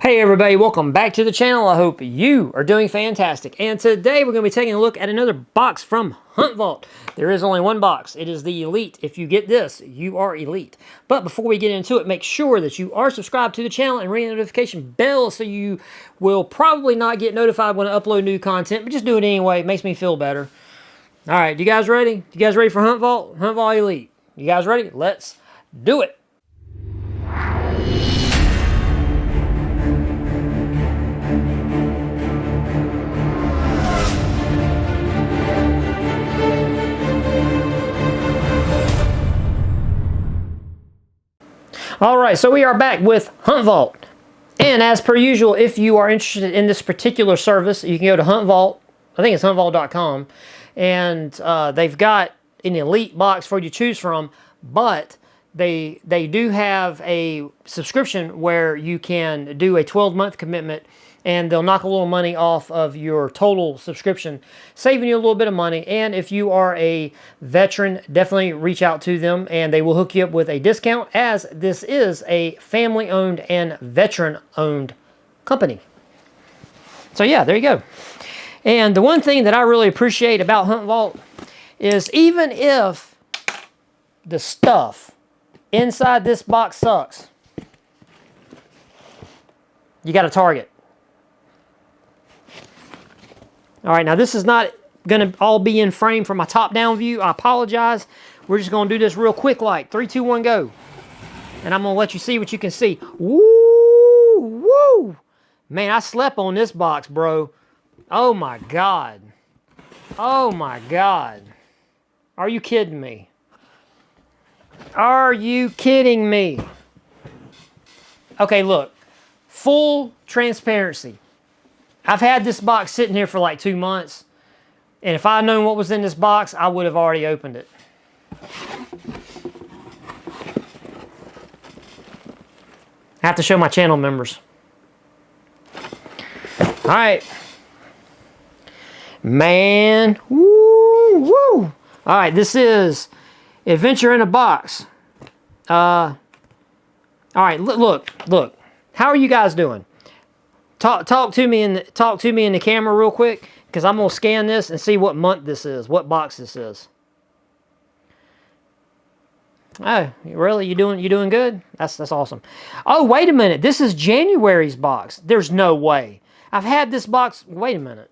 Hey everybody, welcome back to the channel. I hope you are doing fantastic. And today we're going to be taking a look at another box from Hunt Vault. There is only one box. It is the Elite. If you get this, you are elite. But before we get into it, make sure that you are subscribed to the channel and ring the notification bell so you will probably not get notified when I upload new content, but just do it anyway. It makes me feel better. All right, you guys ready? You guys ready for Hunt Vault? Hunt Vault Elite. You guys ready? Let's do it. All right, so we are back with Hunt Vault. And as per usual, if you are interested in this particular service, you can go to Hunt Vault. I think it's huntvault.com. And they've got an elite box for you to choose from, but they do have a subscription where you can do a 12-month commitment and they'll knock a little money off of your total subscription, saving you a little bit of money. And if you are a veteran, definitely reach out to them and they will hook you up with a discount, as this is a family-owned and veteran-owned company. So yeah, there you go. And the one thing that I really appreciate about Hunt Vault is even if the stuff inside this box sucks, you got a target. All right, now this is not going to all be in frame from my top-down view. I apologize. We're just going to do this real quick like 3, 2, 1, go. And I'm going to let you see what you can see. Woo! Woo! Man, I slept on this box, bro. Oh, my God. Oh, my God. Are you kidding me? Are you kidding me? Okay, look. Full transparency. I've had this box sitting here for like 2 months, and if I'd known what was in this box, I would have already opened it. I have to show my channel members. All right. Man, woo, woo. All right, this is Adventure in a Box. All right, look. How are you guys doing? Talk to me in the camera real quick, because I'm gonna scan this and see what month this is, what box this is. Oh, really? You doing good? That's awesome. Oh, wait a minute. This is January's box. There's no way. I've had this box. Wait a minute.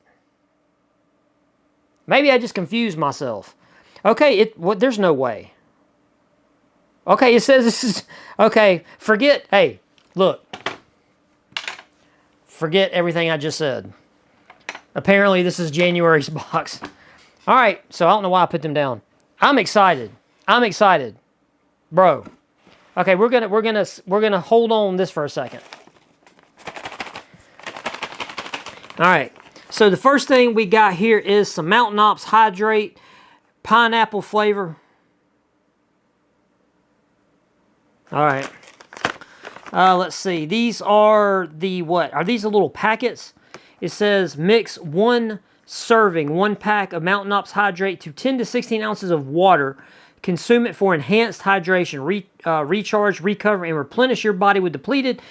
Maybe I just confused myself. Okay, there's no way. Okay, it says this is okay. Forget. Hey, look. Forget everything I just said. Apparently, this is January's box. All right, so I don't know why I put them down. I'm excited. I'm excited, bro. Okay, we're gonna hold on this for a second. All right. So the first thing we got here is some Mountain Ops Hydrate pineapple flavor. All right. Let's see. These are the what? Are these the little packets? It says mix 1 serving, 1 pack of Mountain Ops Hydrate to 10 to 16 ounces of water. Consume it for enhanced hydration. Recharge, recover, and replenish your body with depleted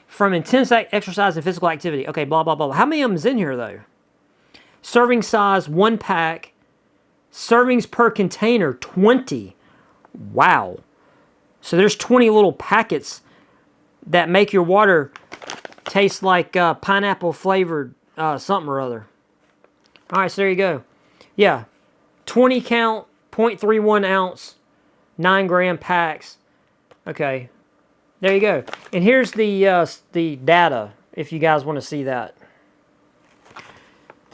from intense exercise and physical activity. Okay, blah, blah, blah. How many of them is in here, though? Serving size, 1 pack. Servings per container, 20. Wow. So there's 20 little packets that make your water taste like pineapple flavored something or other. All right, so there you go. Yeah, 20 count, 0.31 ounce, 9 gram packs. Okay, there you go. And here's the data if you guys want to see that.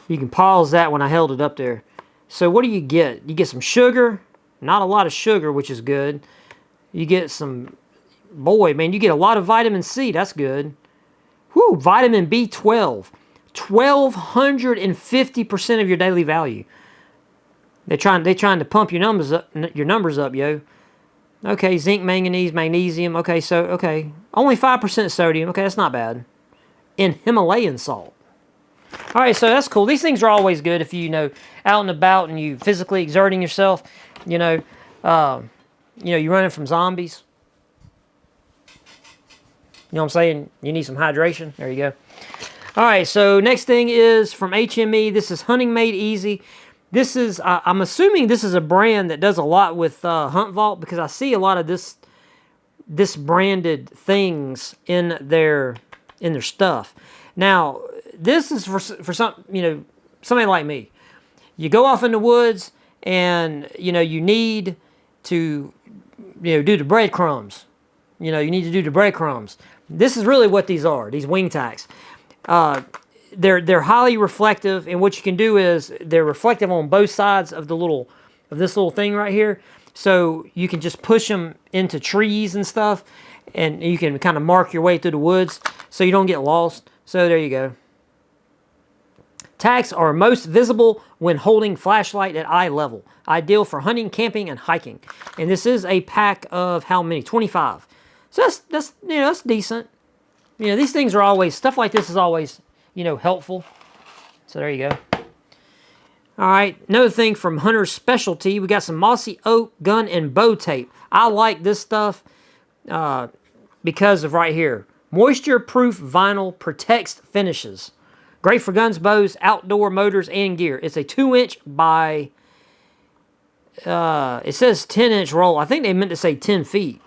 You can pause that when I held it up there. So what do you get? You get some sugar, not a lot of sugar, which is good. You get some... Boy, man, you get a lot of vitamin C. That's good. Whoo, vitamin B12. 1,250% of your daily value. They're trying to pump your numbers up, yo. Okay, zinc, manganese, magnesium. Okay, only 5% sodium. Okay, that's not bad. And Himalayan salt. All right, so that's cool. These things are always good if you out and about and you physically exerting yourself. You're running from zombies. You know what I'm saying? You need some hydration. There you go. All right, so next thing is from HME. This is Hunting Made Easy. This is, I'm assuming this is a brand that does a lot with Hunt Vault, because I see a lot of this branded things in their stuff. Now, this is for some, you know, somebody like me. You go off in the woods and, you know, you need to, you know, do the breadcrumbs. You know, you need to do the breadcrumbs. This is really what these are, these wing tacks. They're highly reflective, and what you can do is they're reflective on both sides of this little thing right here. So you can just push them into trees and stuff, and you can kind of mark your way through the woods so you don't get lost. So there you go. Tacks are most visible when holding flashlight at eye level. Ideal for hunting, camping, and hiking. And this is a pack of how many? 25. So that's you know, that's decent. You know, these things are always, stuff like this is always, you know, helpful. So there you go. All right, another thing from Hunter's Specialty, we got some mossy oak gun and bow tape. I like this stuff because of right here. Moisture-proof vinyl protects finishes. Great for guns, bows, outdoor motors, and gear. It's a 2-inch by, it says 10-inch roll. I think they meant to say 10 feet.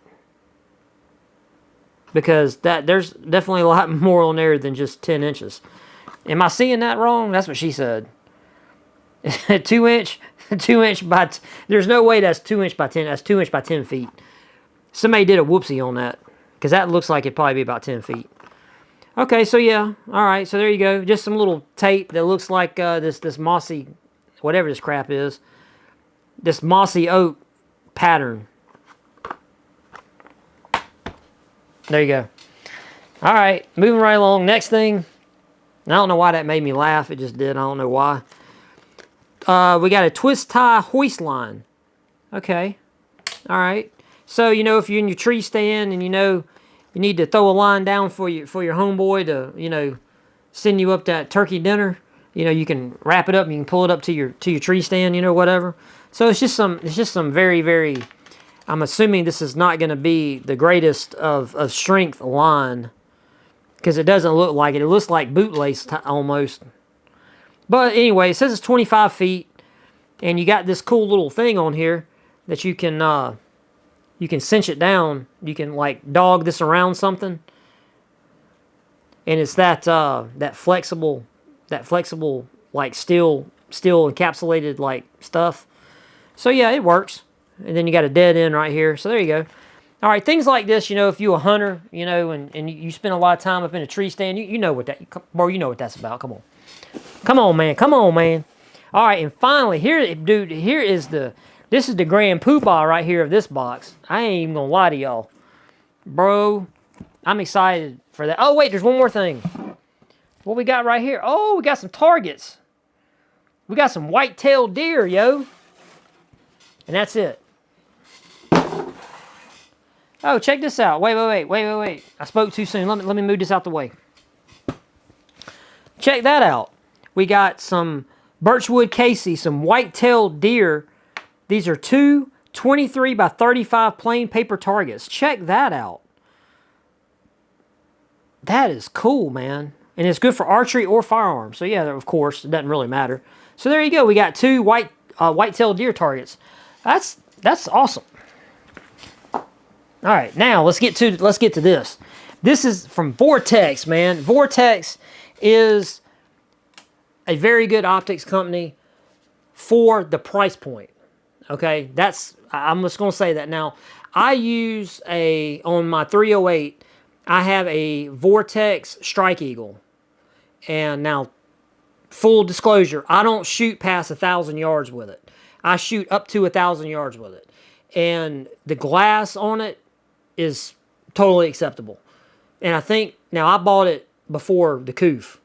Because there's definitely a lot more on there than just 10 inches. Am I seeing that wrong? That's what she said. 2-inch by, there's no way that's 2-inch by 10. That's 2-inch by 10 feet. Somebody did a whoopsie on that. Because that looks like it'd probably be about 10 feet. Okay, so yeah. All right, so there you go. Just some little tape that looks like this mossy, whatever this crap is. This mossy oak pattern. There you go. All right, moving right along. Next thing. I don't know why that made me laugh. It just did. I don't know why. We got a twist tie hoist line. Okay. All right. So, you know, if you're in your tree stand and you know you need to throw a line down for your homeboy to, you know, send you up that turkey dinner, you know, you can wrap it up and you can pull it up to your tree stand, you know, whatever. So it's just some very, very, I'm assuming this is not going to be the greatest of strength line, because it doesn't look like it. It looks like bootlace almost. But anyway, it says it's 25 feet, and you got this cool little thing on here that you can cinch it down. You can like dog this around something, and it's that flexible like steel encapsulated like stuff. So yeah, it works. And then you got a dead end right here. So there you go. All right, things like this, you know, if you're a hunter, you know, and you spend a lot of time up in a tree stand, you know what that, bro, you know what that's about. Come on. Come on, man. Come on, man. All right, and finally, here, dude, this is the grand poobah right here of this box. I ain't even gonna lie to y'all. Bro, I'm excited for that. Oh, wait, there's one more thing. What we got right here? Oh, we got some targets. We got some white-tailed deer, yo. And that's it. Oh, check this out. Wait. I spoke too soon. Let me move this out the way. Check that out. We got some birchwood Casey, some white-tailed deer. These are two 23 by 35 plain paper targets. Check that out. That is cool, man. And it's good for archery or firearms. So yeah, of course, it doesn't really matter. So there you go. We got two white-tailed deer targets. That's awesome. All right, now let's get to this. This is from Vortex, man. Vortex is a very good optics company for the price point. Okay, I'm just gonna say that. Now, I use on my 308, I have a Vortex Strike Eagle, and now, full disclosure, I don't shoot past 1,000 yards with it. I shoot up to 1,000 yards with it. And the glass on it is totally acceptable. And I think, now I bought it before the coof,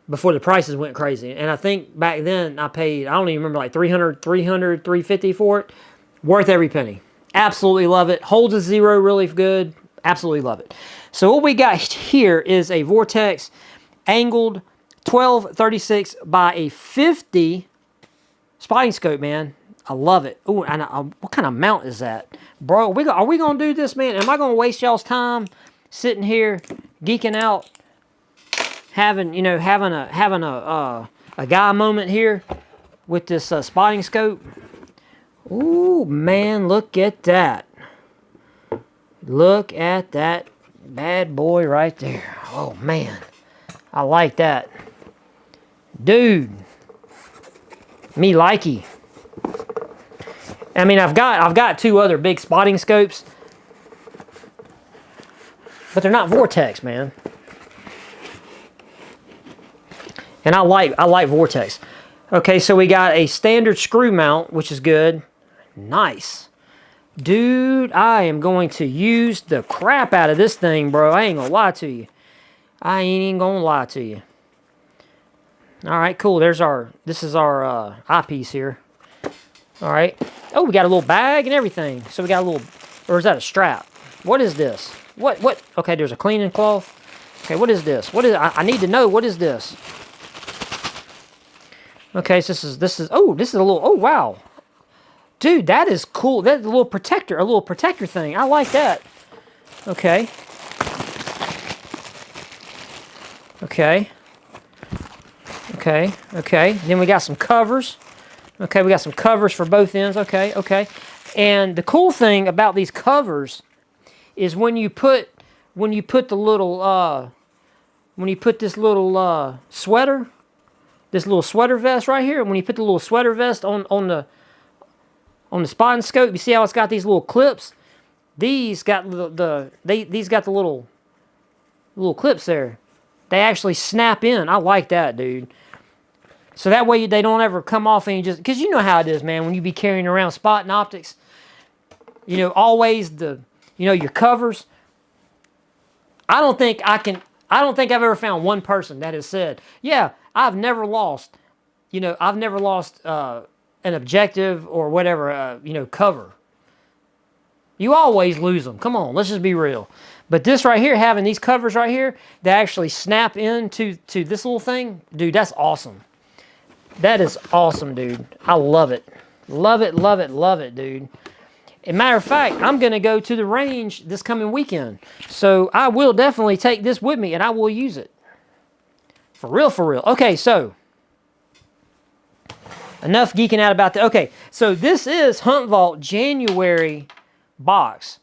before the prices went crazy. And I think back then I paid, I don't even remember, like $350 for it. Worth every penny. Absolutely love it. Holds a zero really good. Absolutely love it. So what we got here is a Vortex angled 12-36 by a 50 spotting scope, man. I love it. Ooh, and what kind of mount is that? Bro, are we going to do this, man? Am I going to waste y'all's time sitting here geeking out, having a guy moment here with this spotting scope. Ooh, man, look at that. Look at that bad boy right there. Oh, man. I like that. Dude. Me likey. I mean, I've got 2 other big spotting scopes, but they're not Vortex, man. And I like Vortex. Okay, so we got a standard screw mount, which is good. Nice. Dude, I am going to use the crap out of this thing, bro. I ain't gonna lie to you. I ain't even gonna lie to you. All right, cool. This is our eyepiece here. All right. Oh, we got a little bag and everything. So we got a little, or is that a strap? What is this? What? Okay, there's a cleaning cloth. Okay, what is this? I need to know, what is this? Okay, so this is a little, oh, wow. Dude, that is cool. That's a little protector thing. I like that. Okay. Okay. Okay, okay. Then we got some covers. Okay, we got some covers for both ends. Okay, okay. And the cool thing about these covers is when you put the little when you put this little sweater, this little sweater vest right here, when you put the little sweater vest on the spotting scope, you see how it's got these little clips? These got these got the little clips there. They actually snap in. I like that, dude. So that way they don't ever come off and you just, because you know how it is, man, when you be carrying around spotting optics, you know, always your covers. I don't think I've ever found one person that has said, yeah, I've never lost an objective or whatever, cover. You always lose them. Come on, let's just be real. But this right here, having these covers right here that actually snap into this little thing, dude, that's awesome. That is awesome, dude. I love it. Love it, love it, love it, dude. As a matter of fact, I'm going to go to the range this coming weekend. So I will definitely take this with me and I will use it. For real, for real. Okay, so enough geeking out about that. Okay, so this is Hunt Vault January box.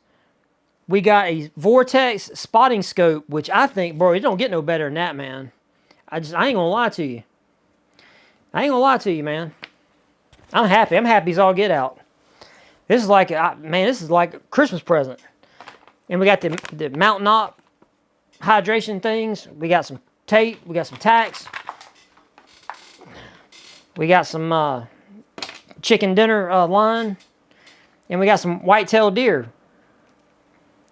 We got a Vortex spotting scope, which I think, bro, it don't get no better than that, man. I ain't going to lie to you. I ain't gonna lie to you, man. I'm happy. I'm happy as all get out. This is like, this is like a Christmas present. And we got the Mountain Op hydration things. We got some tape. We got some tacks. We got some chicken dinner line. And we got some white-tailed deer.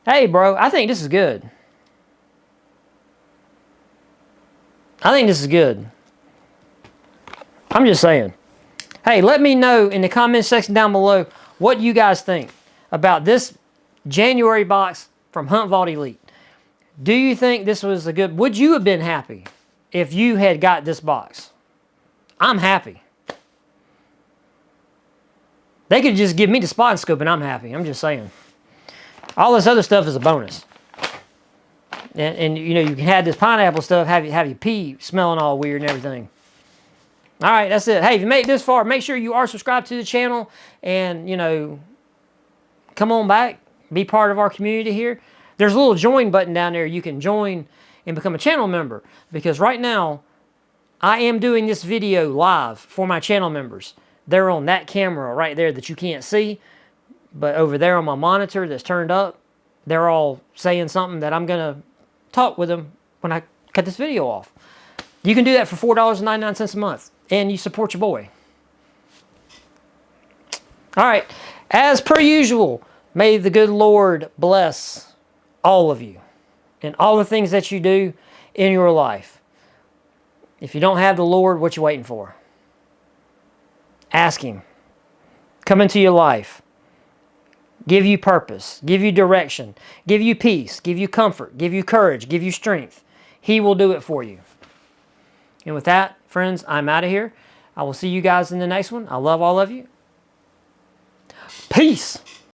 Hey, bro, I think this is good. I think this is good. I'm just saying. Hey, let me know in the comments section down below what you guys think about this January box from Hunt Vault Elite. Do you think this was a good... Would you have been happy if you had got this box? I'm happy. They could just give me the spotting scope and I'm happy. I'm just saying. All this other stuff is a bonus. And you know, you can have this pineapple stuff, have your pee smelling all weird and everything. All right, that's it. Hey, if you made it this far, make sure you are subscribed to the channel and, you know, come on back. Be part of our community here. There's a little join button down there. You can join and become a channel member because right now I am doing this video live for my channel members. They're on that camera right there that you can't see, but over there on my monitor that's turned up, they're all saying something that I'm going to talk with them when I cut this video off. You can do that for $4.99 a month. And you support your boy. All right. As per usual, may the good Lord bless all of you and all the things that you do in your life. If you don't have the Lord, what you waiting for? Ask Him. Come into your life. Give you purpose. Give you direction. Give you peace. Give you comfort. Give you courage. Give you strength. He will do it for you. And with that, friends, I'm out of here. I will see you guys in the next one. I love all of you. Peace.